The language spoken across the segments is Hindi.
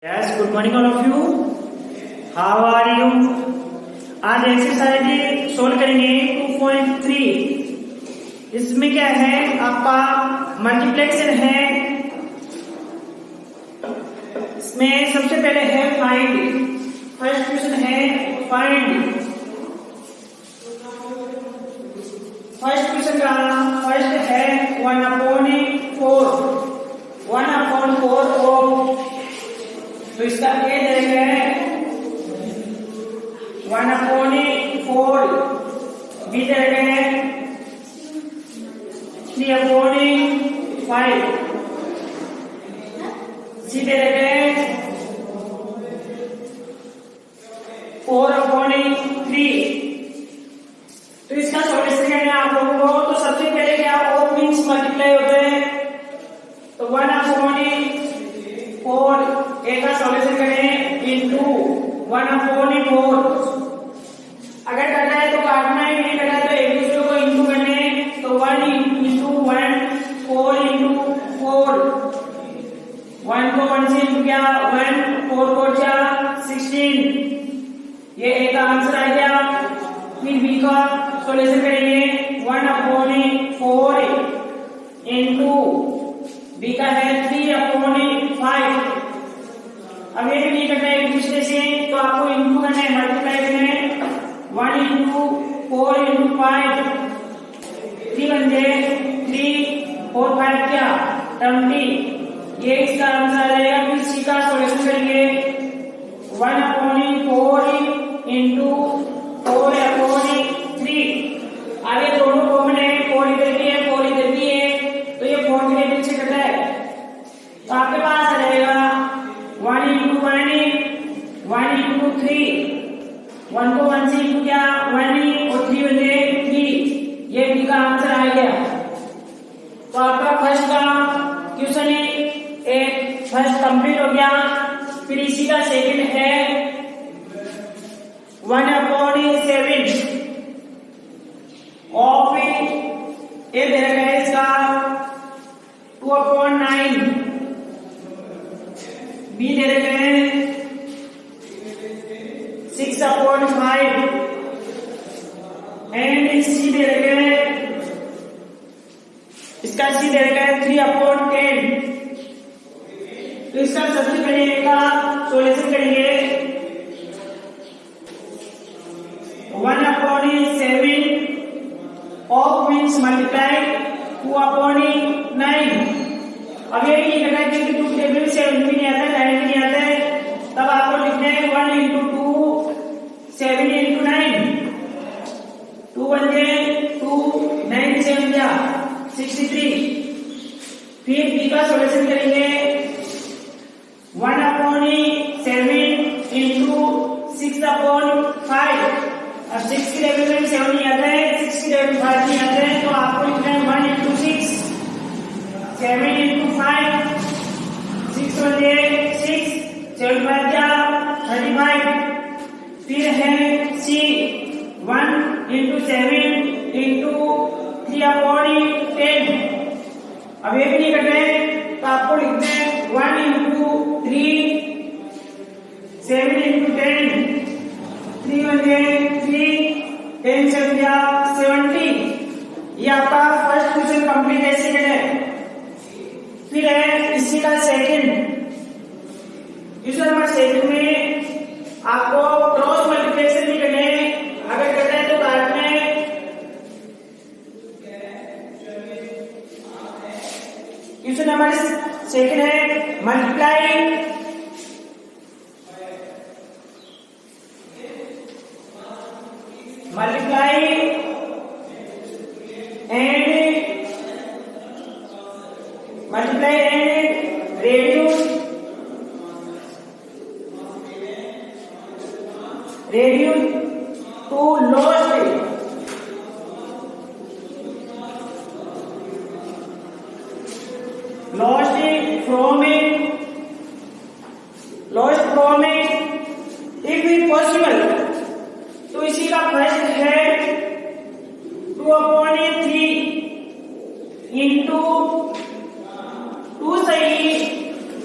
Yes, good morning all of you. How are you? आज एक्सरसाइज सोल्व करेंगे 2.3। इसमें क्या है, आपका मल्टीप्लेक्शन है। इसमें सबसे पहले है फाइंड। फर्स्ट क्वेश्चन है फाइंड। फर्स्ट क्वेश्चन का फर्स्ट है 1/4। 1/4 को तो इसका ए देंगे 1/4, बी देंगे 3/5, सी देंगे 4/3। तो इसका सॉल्यूशन करना है आप लोगों को। तो सबसे पहले क्या ओपनिंग्स मल्टीप्लाई होते हैं, तो 1/4 ए का सॉल्यूशन करें इनटू 1/4। अगर करना है तो काटना है, नहीं करना है तो एक दूसरे को इनटू करने हैं। तो 1 into 1 4 into 4, 1 को 1 से इनटू किया 1, 4 को 16। ये ए का आंसर आ गया। फिर बी का सॉल्यूशन करेंगे 1/4 इनटू बी का है 3/5। अब ये भी नहीं करना है एक दूसरे से, तो आपको इनटू करना है, मल्टीप्लाई करना है। 1 into 4 into 5, 3 बन जाए 3, 4 5 क्या 20। ये इसका आंसर आएगा। फिर सी का सॉल्यूशन करेंगे 1/4 into 4/3। आगे दोनों कॉमन है, 4 इधर भी है 4 इधर भी है, तो ये 4 के लिए से कटा है। तो आपके पास आ जाएगा 1 into 1 into 3। 1 को 1 से इनटू किया 1 और 3 बन गए 3। ये बी का आंसर आ गया। तो आपका फर्स्ट का क्वेश्चन एक फर्स्ट कंप्लीट हो गया। फिर इसी का सेकंड है 1/7 ऑफ ए दे रखा है इसका 2/9, बी दे रखे हैं 6/5 एंड सी दे रखे हैं, इसका सी दे रखा है 3/10। तो इसका सबसे पहले का सॉल्यूशन करेंगे 1/7 ऑफ मीन्स मल्टीप्लाई 2/9। अब ये नहीं करना है क्योंकि 2 टेबल से 7 भी नहीं आता, 9 भी नहीं आता है। तब आपको लिखना है 1 into 2 7 into 9। 2 बन जाए 2, 9 7 जा 63। फिर बी का सॉल्यूशन करेंगे 1/7 into 6/5। अब 6 की टेबल में 7 नहीं आता है, 6 की टेबल में 5 नहीं आता है, तो आपको लिखना है 1 into 6, 7 into 5, 6 बन जाए 6, 7 5 जा 35। फिर है सी 1 into 7 into 3/10। अब ये भी नहीं करना है, तो आपको लिखना है 1 into 3, 7 into 10, 3 बन जाए 3, 10 7 जा 70। ये आपका फर्स्ट क्वेश्चन कंप्लीट है, सेकंड है। फिर है इसी का सेकंड क्वेश्चन। नंबर सेकंड में आपको क्रॉस मल्टीप्लिकेशन भी करना है। अगर करना है तो काटना है। क्वेश्चन नंबर सेकंड है multiply and reduce to lost from if possible। तो इसी का फर्स्ट है 2/3 into 2 सही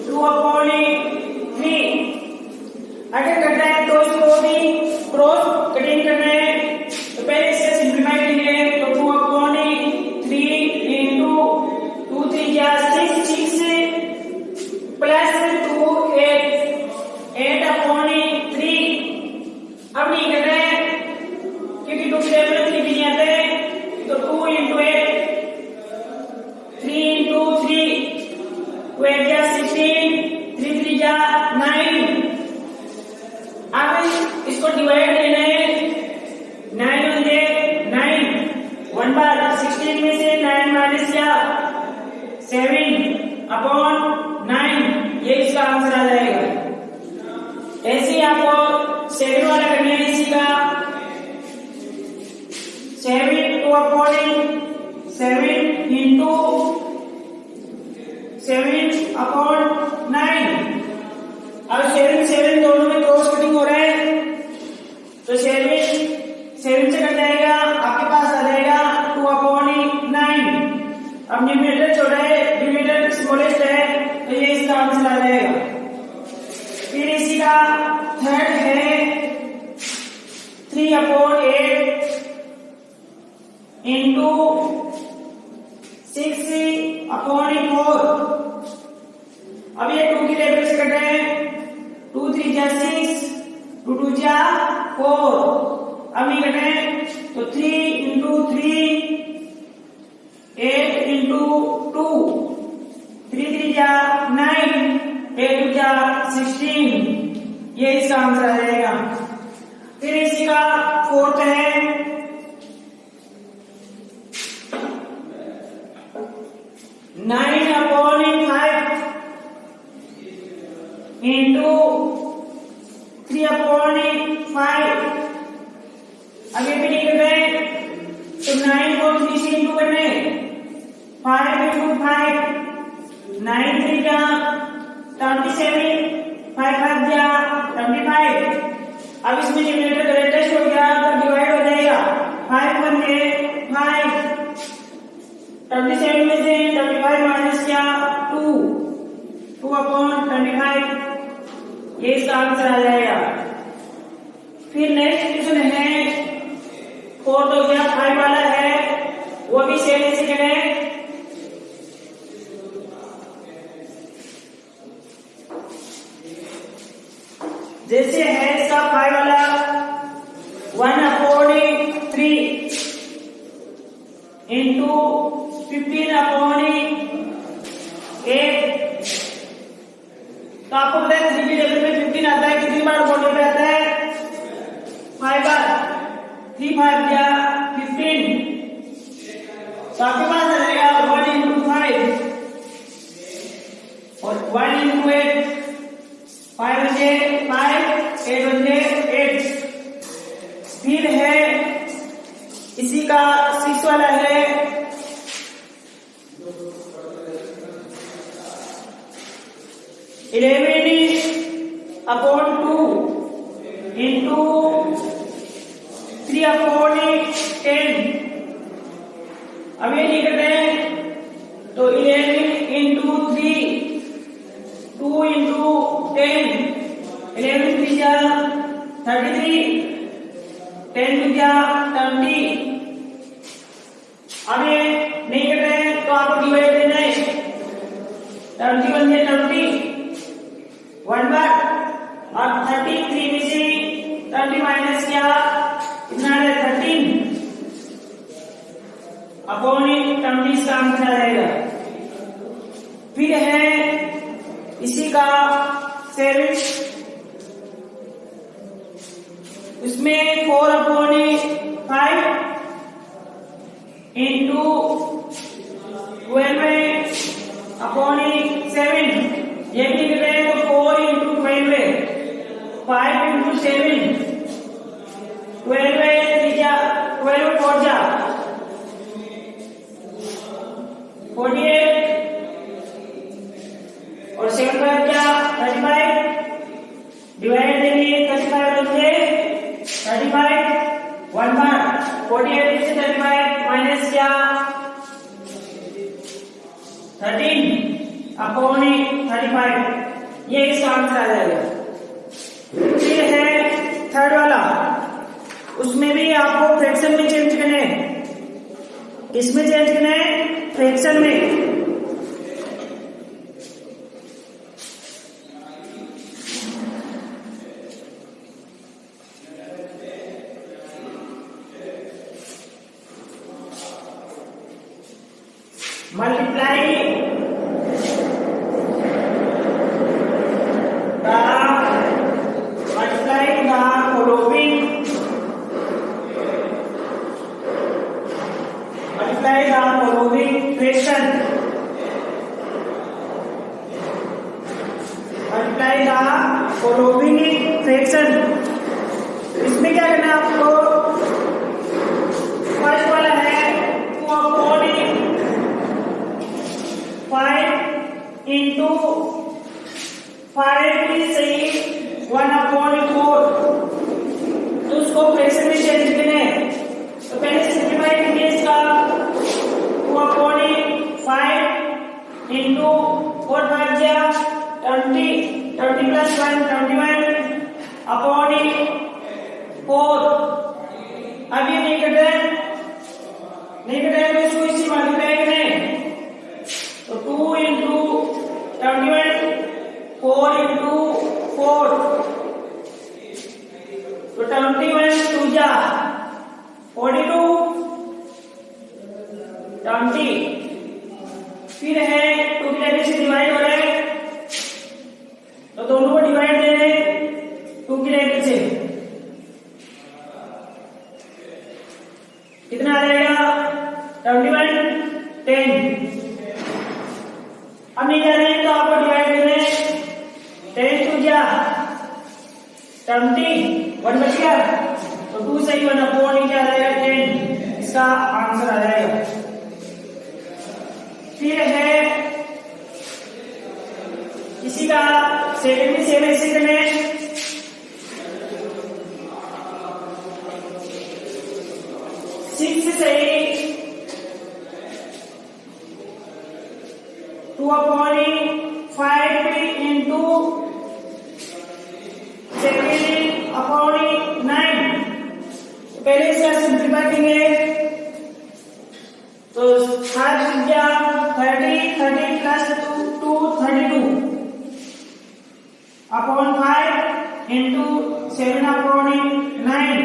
2/3 आगे करना है तो इसको भी क्रॉस कटिंग करना है। तो पहले इसे सिंप्लीफाई करेंगे तो 2 अपॉन 3 into 2 3 या 6 प्लस 2 8 अपॉन 3। अब नहीं कर रहे हैं क्योंकि 2 से 3 भी नहीं आते तो 2 into 8 3 into 3 2 8 या 16 3 3 या 9। अब इसको डिवाइड लेना है 9 होंगे 9 1 बार 16 में से 9 माइनस या 7 अपॉन 9 ये इसका आंसर आ जाएगा। ऐसे ही आपको 7 वाला करना है इसी का 7 2 अपॉन 7 into 7 अपॉन 9। अब 7 दोनों में क्रॉस कटिंग हो रहा है तो 7 से कट जाएगा आपके पास आ जाएगा 2 अपॉन 9। अब न्यूमरेटर छोटा है डिनोमिनेटर स्मॉलेस्ट है तो ये इसका आंसर आ जाएगा। फिर इसी का थर्ड है 3 अपॉन 8 into 6 अपॉन 4। अब ये 2 की टेबल से कट रहे हैं 2 3 जा 6 2 2 जा 4। अब नहीं कट रहे तो 3 into 3 8 into 2 3 3 जा 9 8 2 जा 16 ये इसका आंसर आ जाएगा। फिर इसी का फोर्थ है 9 अपॉन 5 into 3 अपॉन 5। अब ये भी नहीं कर रहे तो 9 को 3 से इंटू करने 5 into 5 9 3 जा 27 5 5 जा 25। अब इसमें न्यूमरेटर ग्रेटेस्ट हो गया तो डिवाइड हो जाएगा 5 1 5 27 में से 25 माइनस क्या 2 अपॉन 25 ये इसका आंसर आ जाएगा। फिर नेक्स्ट क्वेश्चन है 4 तो क्या 5 वाला है वो भी सेम ऐसे करें। जैसे है इसका 5 वाला 1 अपॉन 3 into 15 अपॉन 8। तो आपको पता है 3 की टेबल में 15 आता है कितनी बार बोर्ड पे आता है 5 बार 3 5 या 15। तो आपके पास आ जाएगा 1 into 5 और 1 into 8 5 बजे 5 8 बजे 8। फिर है इसी का 6 वाला है 11 अपॉन 2 into 3 अपॉन 10। अब ये नहीं करते हैं तो 11 into 3 2 into 10 11 3 जा 33 10 2 जा 30। अब ये नहीं कर रहे हैं तो आपको डिवाइड देना है 30 1 से 30 1 बार और 33 में से 30 माइनस क्या कितना है 13 अपॉन 30 का आंसर आ जाएगा। फिर है इसी का 7 इसमें 4 अपॉन 5 into 12 अपॉन 7। ये भी लिख रहे हैं तो 4 into 12 5 into 7 12 3 जा 12 4 जा 48 और 7 5 जा 35 डिवाइड देंगे 35 बचे 35 1 बार 48 से 35 माइनस क्या 13 अपॉन 35 ये इसका आंसर आ जाएगा। उसमें भी आपको फ्रैक्शन में चेंज करना है। किसमें चेंज करना है? फ्रैक्शन में। Multiply the following fraction. Multiply the following fraction. इसमें क्या करना है आपको? फर्स्ट वाला है 5 into 5 की सही 1/4, तो उसको फ्रैक्शन में चेंज करना है। तो पहले सिंप्लीफाई कीजिए इसका 2/5 into 4 5 जा 20 20 plus 1 21/4। अब ये नहीं कट रहा है तो इसको इसी मल्टीप्लाई करें। तो 2 into 21 4 into 4, तो 21 2 जा 42 20। फिर है 2 की जगह से डिवाइड हो रहा है तो दोनों को डिवाइड दे रहे 2 की जगह से। कितना आ जाएगा? 21 10। अब नहीं जा रहे हैं तो आपको डिवाइड करना है 10 2 जा 20 1 बच गया तो 2 सही 1/4 नीचे आ जाएगा 10। इसका आंसर आ जाएगा। फिर है इसी का 77 सेकंड है 6 सही 2/5 into 7/9। पहले इसका सिंप्लीफाई करेंगे तो 7 जा 30 30 plus 2 32 upon 5 into 7/9।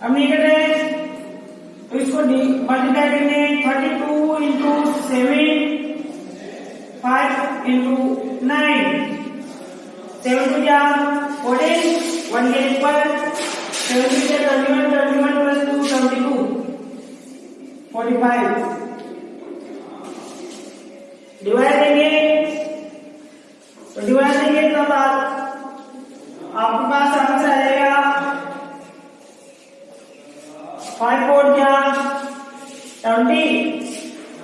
अब नहीं कर रहे तो इसको मल्टीप्लाई करेंगे 32 into 7 5 into 9 7 2 जा 14 1 के ऊपर 7 2 जा 21 21 plus 2 22 45। डिवाइड देंगे तो डिवाइड देंगे तो आपके पास आंसर आ जाएगा 5 4 जा 20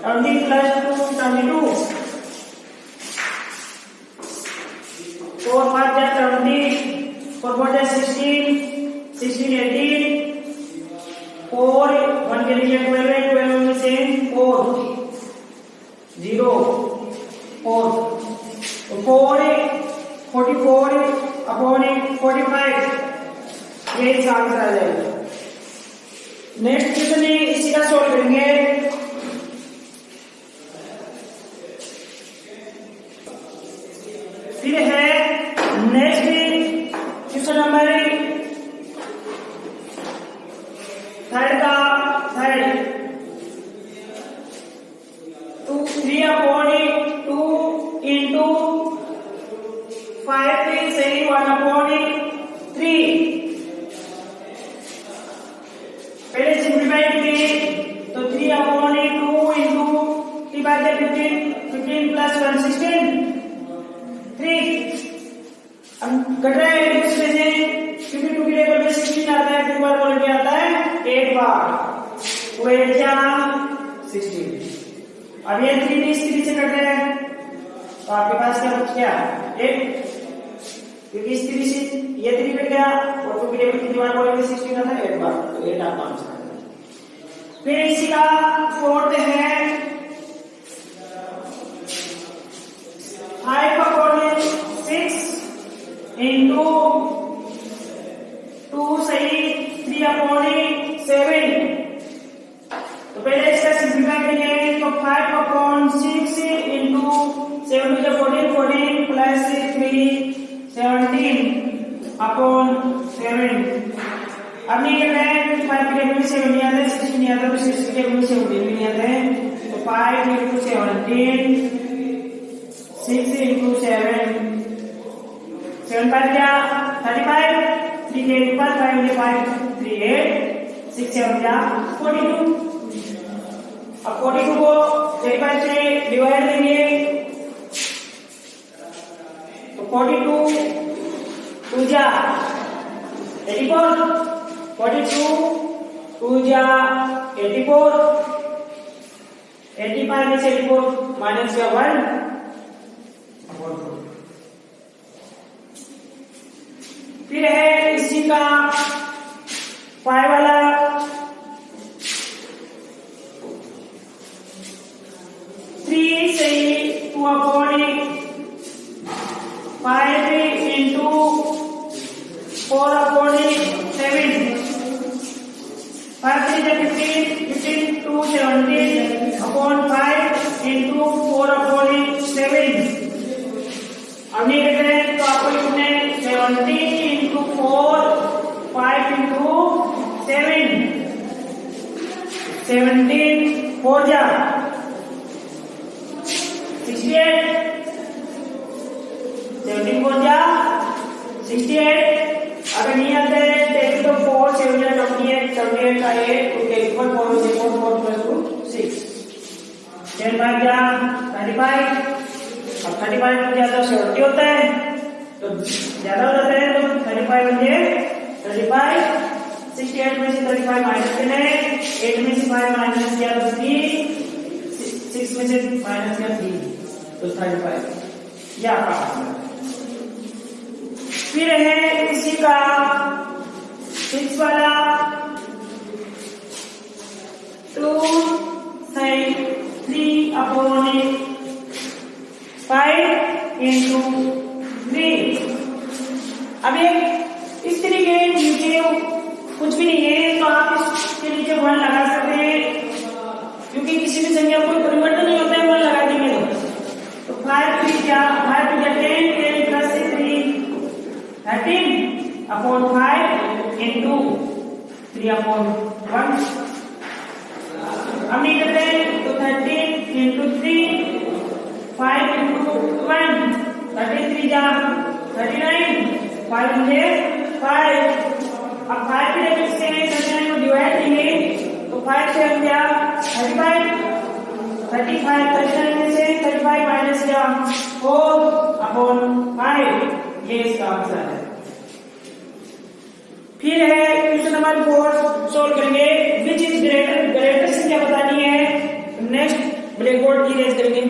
20 plus 2 22 4 5 जा 20 4 4 जा 16 16 18 4 1 के नीचे 12 12 में से 4 0 4 तो 4 44 upon 45 ये इसका आंसर आ जाएगा। नेक्स्ट क्वेश्चन इसी का सॉल्व करेंगे। फिर है नेक्स्ट क्वेश्चन नंबर थर्ड का थर्ड 3/2 into 5 सही 1/3। पहले सिंप्लीफाई कीजिए तो 3/2 into 3/15 15 plus 1 16 3। अब कट रहा है इसमें से 52 के लेवल पे 16 आता है 2 बार बोल के आता है 8 बार तो 8 जा 16। अब ये 3 इस 3 से कट रहे हैं तो आपके पास क्या बच गया 8 क्योंकि इस 3 से ये 3 कट गया और 2 के लेवल कितनी बार बोलेंगे 16 आता है 8 बार तो 8 आपका आंसर है। फिर इसी का फोर्थ है 5/6 into 2 सही 3/7। तो पहले इसका सिंपलीफाई करेंगे तो 5/6 into 7 to the 14 14 plus 3 17/7। अब नहीं कर रहे हैं 5 के टेबल में 7 नहीं आता, 6 नहीं आता, तो 6 के टेबल में 7 नहीं आता है। तो 5 into 17 6 into 7 7 5 क्या 35 3 के ऊपर 5 into 5 3 8 6 7 क्या 42। अब 42 को 35 से डिवाइड देंगे तो 42 2 जा 84 42 2 जा 84 85 में से 84 माइनस का 1। फिर है इसी का 5 वाला 3 सही 2/8 5 into 4/8 7 5 3 15 15 2 17/5 into 4/8 7। अब नहीं करते हैं तो आपको लिखना है 17 into 4 5 into 7 17 4 जा 68 17 4 जा 68। अगर नहीं आते हैं तो 4 7 जा 28 78 का 8 उसके ऊपर 4 plus 2 6 10 5 जा 35। अब 35 में ज्यादा 70 होता है तो ज्यादा हो जाता है तो 35 बन 35 68 में से 35 माइनस करना है 8 में से 5 माइनस किया तो 3 6 में से माइनस किया 3 तो 35 ये आपका आंसर। फिर है इसी का 6 वाला 2 3/5 into 3। अब इस तरीके नीचे कुछ भी नहीं है तो आप इसके नीचे 1 लगा सकते हैं क्योंकि किसी भी संख्या में कोई परिवर्तन नहीं होता है 1 लगा देंगे तो 5 3 क्या 5 2 10 10 plus 3 13/5 into 3/1। अब नहीं करते तो 13 into 3 5 into 1 33 जा 39 5 मुझे 5। अब 5 के लिए से 39 को डिवाइड करेंगे तो 5 से हम क्या 35 39 में से 35 माइनस क्या 4/5 ये इसका आंसर है। फिर है क्वेश्चन नंबर 4 सोल्व करेंगे विच इज ग्रेटर से क्या बतानी है। नेक्स्ट ब्लैक बोर्ड की रेज करेंगे।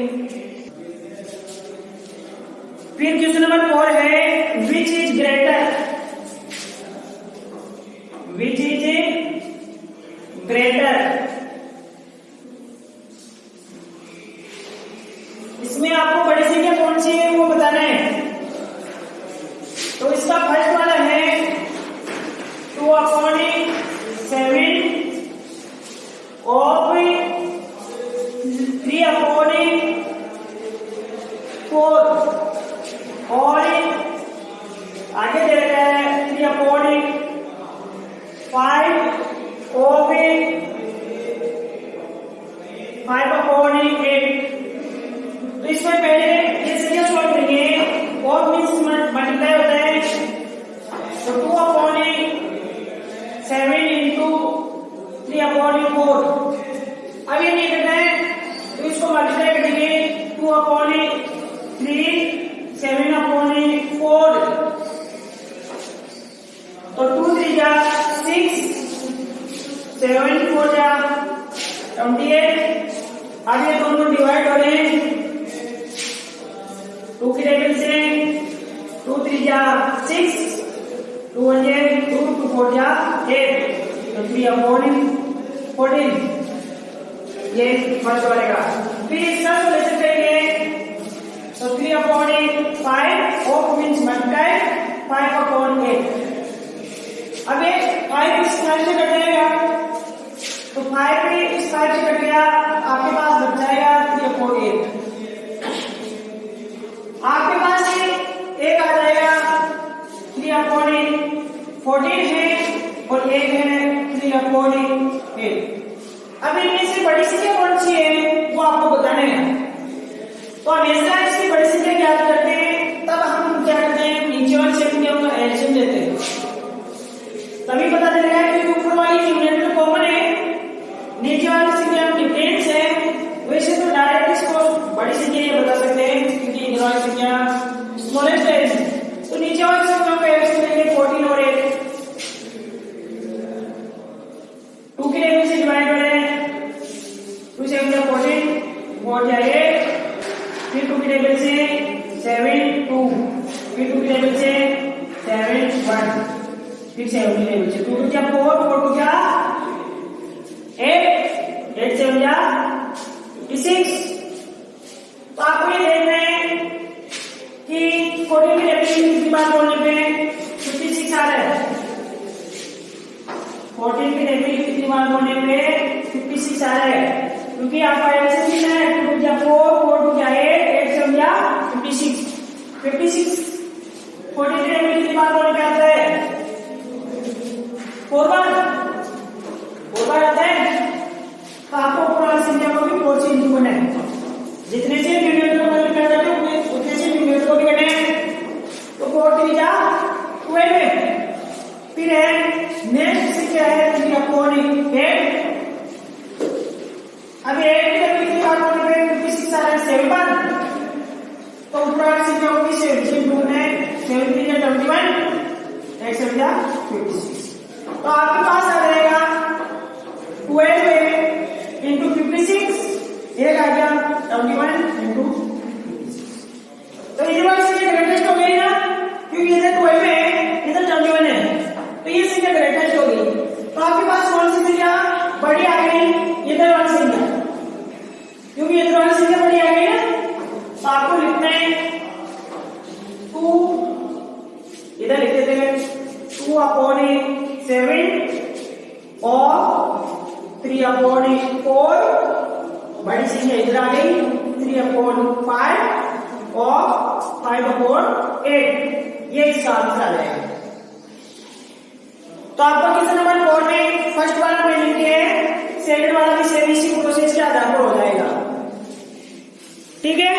फिर क्वेश्चन नंबर 4 है विच इज ग्रेटर इसमें आपको बड़ी संख्या कौन सी है वो बताना है। तो इसका फर्स्ट वाला है 2/7 of 3/4 और आगे दे रखा है 3/5 of 5/8। तो इसमें पहले ये संख्या सॉल्व करेंगे और मींस मल्टीप्लाई होता है तो 2/7 into 3/4। अब ये नहीं करना है तो इसको मल्टीप्लाई करेंगे 2/3 7/4 तो 2 3 जा 6 7 4 जा 28। अब ये दोनों डिवाइड हो रहे हैं 2 के टेबल से 2 3 जा 6 2 1 2 2 4 जा 8 तो 3/14 ये फर्स्ट वाले का। फिर इसका सोल्यूशन करेंगे तो 3/8 5 ऑफ मींस मल्टीप्लाई 5/8। अब से कट जाएगा, तो 5 पे इस 5 से कट गया, आपके पास बच जाएगा 3/8। आपके पास एक आ जाएगा 3/8, 14 है और एक है 3/8। अब इनमें से बड़ी संख्या कौन सी है वो आपको बताना है। तो हमेशा इसकी बड़ी संख्या ज्ञात करते हैं, तब हम क्या करते हैं, नीचे वाली संख्याओं का एलसीएम लेते हैं, तभी पता चलेगा कि ऊपर वाली यूनिट तो कॉमन है, नीचे वाली संख्या में डिफरेंस है। वैसे तो डायरेक्ट इसको बड़ी संख्या ये बता सकते हैं क्योंकि इधर वाली संख्या स्मॉलेस्ट है, तो नीचे वाली संख्याओं का एलसीएम लेंगे 14 और 8, 2 के टेबल से डिवाइड करें, 2 से 14 और जाए, फिर 2 के टेबल से 7 2, फिर 2 के टेबल से 7 1, फिर 7 के टेबल से 2 2 क्या 4 4 2 क्या 8 8 7 क्या 56। तो आपको ये देखना है कि 14 के टेबल से कितनी बार बोलने पे 56 आ रहा है, 14 के टेबल की कितनी बार बोलने पे 56 आ रहा है, क्योंकि आपका एलसीएम कितना है 2 क्या 4 4 2 क्या 8 8 7 क्या 56 56। 14 के टेबल कितनी बार बोलने पे आता है 4 बार आता है। तो आपको पूरा संख्या को भी 4 से इंटू करना है, जितने से न्यूमरेटर को मल्टीप्लाई करते हैं उतने से न्यूमरेटर को भी करना है। तो 4 3 जा 12 है, फिर है नेक्स्ट संख्या है 3/8। अब 8 के कितनी बार बोलने पे 56 आ रहा है 7 बार, तो ऊपर वाली संख्या को भी 7 से इंटू करना है, 7 3 जा 21 8 7 जा 56। तो आपके पास आ जाएगा 12 इंटू 56, एक आ गया 21 इंटू 56। तो इधर वाली संख्या ग्रेटेस्ट हो गई ना, क्योंकि इधर 12 है इधर 21 है, तो ये संख्या ग्रेटेस्ट हो गई। तो आपके पास कौन सी संख्या बड़ी आ गई, इधर वाली संख्या, क्योंकि इधर वाली संख्या बड़ी आ गई ना, तो आपको लिखना है 2, इधर लिख देते हैं 2/7 और 3/4, बड़ी संख्या इधर आ गई 3/5 और 5/8, ये इसका आंसर आ जाएगा। तो आपका क्वेश्चन नंबर 4 में फर्स्ट वाला में लिखे है, सेकंड वाला भी सेम इसी प्रोसेस के आधार पर हो जाएगा, ठीक है।